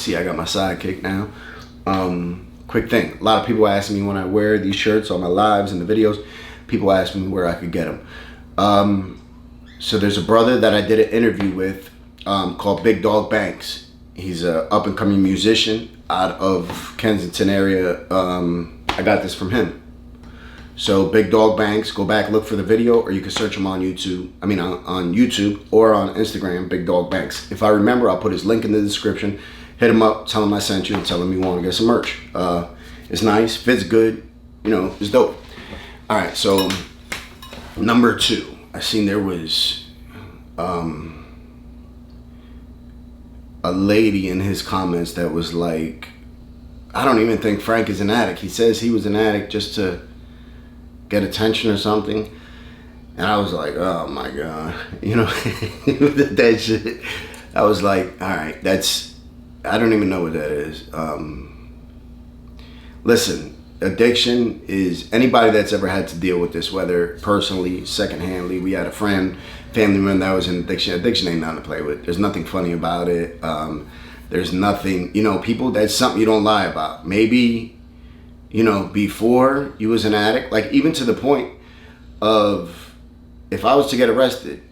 see I got my sidekick now. Quick thing, a lot of people ask me when I wear these shirts on my lives and the videos, people ask me where I could get them. So there's a brother that I did an interview with called Big Dog Banks. He's a up and coming musician out of Kensington area. I got this from him. So Big Dog Banks, go back, look for the video, or you can search him on YouTube. I mean on YouTube or on Instagram, Big Dog Banks. If I remember, I'll put his link in the description. Hit him up, tell him I sent you, and tell him you want to get some merch. It's nice, fits good, you know, it's dope. All right, so number 2, I seen there was a lady in his comments that was like, I don't even think Frank is an addict. He says he was an addict just to get attention or something. And I was like, oh my God, you know, that shit. I was like, all right, I don't even know what that is. Listen, addiction is, anybody that's ever had to deal with this, whether personally, secondhandly, we had a friend, family member that was in addiction. Addiction ain't nothing to play with. There's nothing funny about it. There's nothing, you know, people, that's something you don't lie about. Maybe, you know, before you was an addict, like even to the point of, if I was to get arrested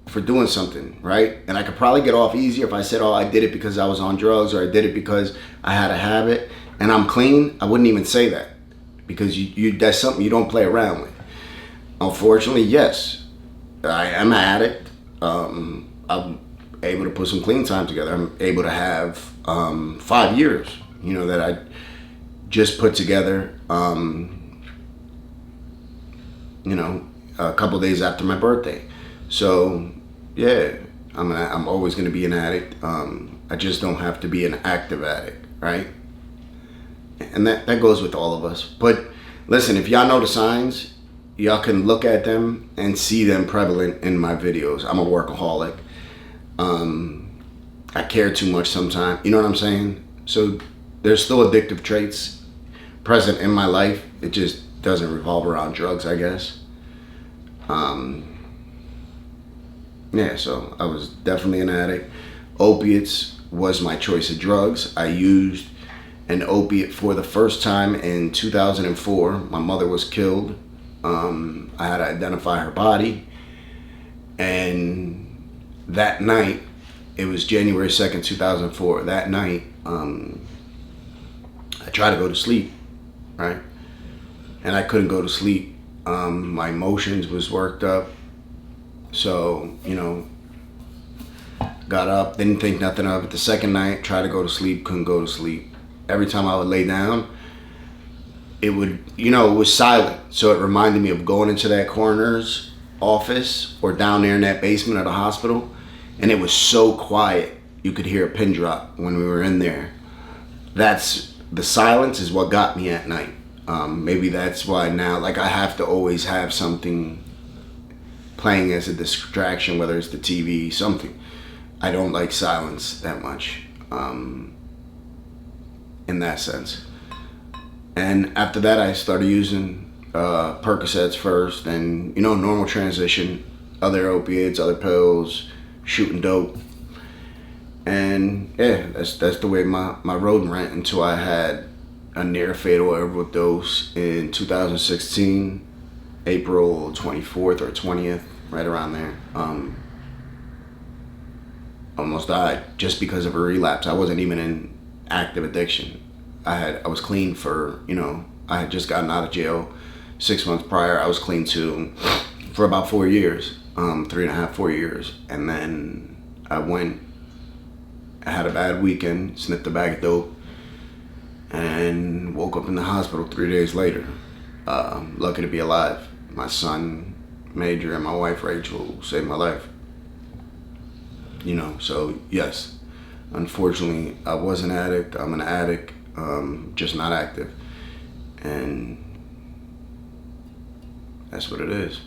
for doing something, right? And I could probably get off easier if I said, oh, I did it because I was on drugs, or I did it because I had a habit and I'm clean. I wouldn't even say that, because that's something you don't play around with. Unfortunately, yes, I am an addict. I'm able to put some clean time together. I'm able to have 5 years, you know, that I just put together, you know, a couple days after my birthday. So yeah, I'm always going to be an addict. I just don't have to be an active addict, right? And that goes with all of us. But listen, if y'all know the signs, y'all can look at them and see them prevalent in my videos. I'm a workaholic. I care too much sometimes. You know what I'm saying? So there's still addictive traits present in my life. It just doesn't revolve around drugs, I guess. Yeah, so I was definitely an addict. Opiates was my choice of drugs. I used an opiate for the first time in 2004. My mother was killed. I had to identify her body. And that night, it was January 2nd, 2004. That night, I tried to go to sleep, right? And I couldn't go to sleep. My emotions was worked up. So, you know, got up, didn't think nothing of it. The second night, tried to go to sleep, couldn't go to sleep. Every time I would lay down, it would, you know, it was silent. So it reminded me of going into that coroner's office or down there in that basement of the hospital. And it was so quiet, you could hear a pin drop when we were in there. That's, the silence is what got me at night. Maybe that's why now, like, I have to always have something playing as a distraction, whether it's the TV, something. I don't like silence that much, in that sense. And after that, I started using Percocets first, and, you know, normal transition, other opiates, other pills, shooting dope. And yeah, that's the way my road went until I had a near fatal overdose in 2016, April 24th or 20th, right around there. Almost died just because of a relapse. I wasn't even in active addiction. I was clean for, you know, I had just gotten out of jail 6 months prior. I was clean too for about 4 years, 3.5, 4 years. And then I had a bad weekend, sniffed a bag of dope, and woke up in the hospital 3 days later. Lucky to be alive. My son, Major, and my wife, Rachel, saved my life. You know, so yes, unfortunately, I was an addict. I'm an addict, just not active. And that's what it is.